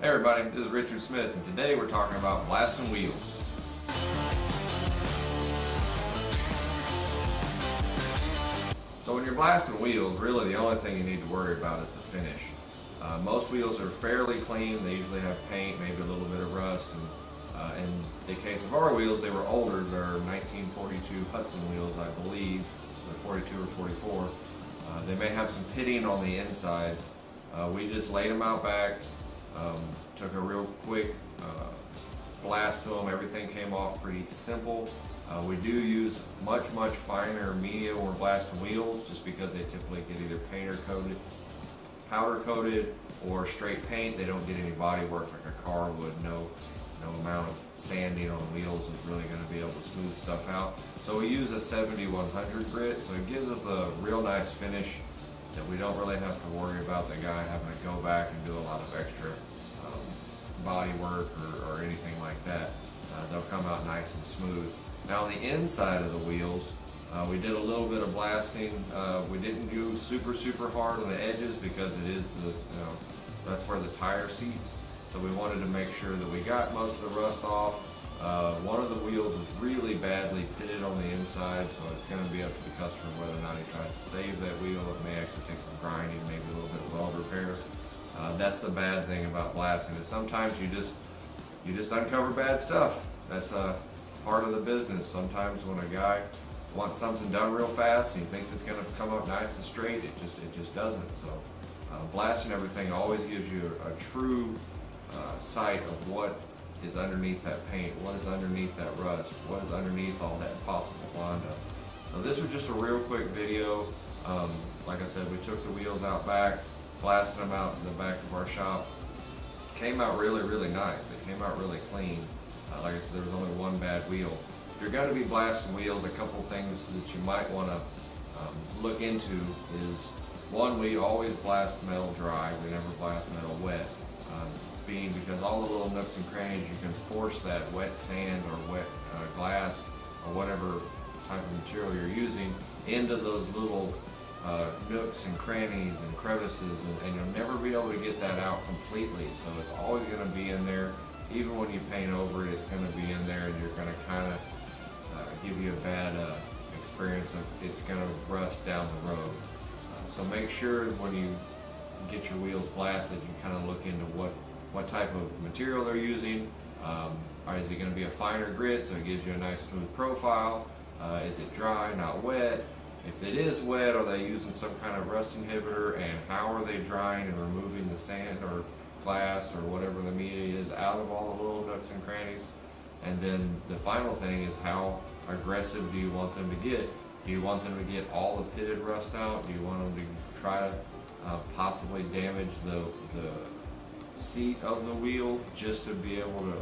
Hey everybody, this is Richard Smith, and today we're talking about blasting wheels. So when you're blasting wheels, really the only thing you need to worry about is the finish. Most wheels are fairly clean. They usually have paint, maybe a little bit of rust. And in the case of our wheels, they were older. They're 1942 Hudson wheels, I believe. They're 42 or 44. They may have some pitting on the insides. We just laid them out back, took a real quick blast to them. Everything came off pretty simple. We do use much finer media when we're blasting wheels, just because they typically get either painter coated, powder coated, or straight paint. They don't get any body work like a car would. No amount of sanding on wheels is really going to be able to smooth stuff out. So we use a 7100 grit, so it gives us a real nice finish that we don't really have to worry about the guy having to go back and do a lot of extra body work or anything like that. They'll come out nice and smooth. Now on the inside of the wheels, we did a little bit of blasting. We didn't do super hard on the edges because it is that's where the tire seats. So we wanted to make sure that we got most of the rust off. One of the wheels is really badly pitted on the inside, so it's going to be up to the customer whether or not he tries to save that wheel. It may actually take some grinding, maybe a little bit of weld repair. That's the bad thing about blasting, is sometimes you just uncover bad stuff. That's part of the business. Sometimes when a guy wants something done real fast and he thinks it's going to come up nice and straight, it just doesn't. So blasting everything always gives you a true sight of what is underneath that paint, what is underneath that rust, what is underneath all that possible Bondo. So this was just a real quick video. Like I said, we took the wheels out back, blasted them out in the back of our shop. Came out really nice. They came out really clean. Like I said, there was only one bad wheel. If you're going to be blasting wheels, a couple things that you might want to look into is, one, we always blast metal dry. We never blast metal wet. Being because all the little nooks and crannies, you can force that wet sand or wet glass or whatever type of material you're using into those little nooks and crannies and crevices, and you'll never be able to get that out completely. So it's always going to be in there. Even when you paint over it, it's going to be in there, and you're going to kind of give you a bad experience of it's going to rust down the road. So make sure when you get your wheels blasted, you kind of look into what type of material they're using. Or is it going to be a finer grit, so it gives you a nice smooth profile? Is it dry, not wet? If it is wet, are they using some kind of rust inhibitor, and how are they drying and removing the sand or glass or whatever the media is out of all the little nooks and crannies? And then the final thing is, how aggressive do you want them to get? Do you want them to get all the pitted rust out? Do you want them to try to possibly damage the seat of the wheel just to be able to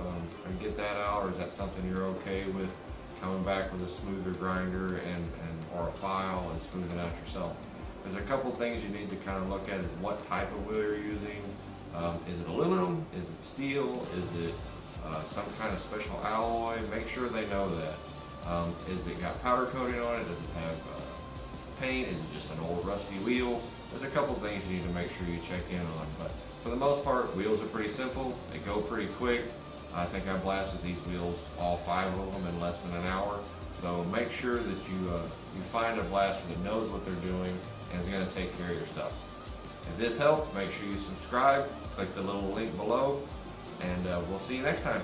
get that out? Or is that something you're okay with coming back with a smoother grinder or a file and smoothing out yourself? There's a couple things you need to kind of look at. Is what type of wheel you're using. Is it aluminum? Is it steel? Is it some kind of special alloy? Make sure they know that. Is it got powder coating on it? Does it have paint? Is it just an old rusty wheel? There's a couple things you need to make sure you check in on, but for the most part, wheels are pretty simple. They go pretty quick. I think I blasted these wheels, all 5 of them, in less than an hour. So make sure that you find a blaster that knows what they're doing and is going to take care of your stuff. If this helped, make sure you subscribe, click the little link below, and we'll see you next time.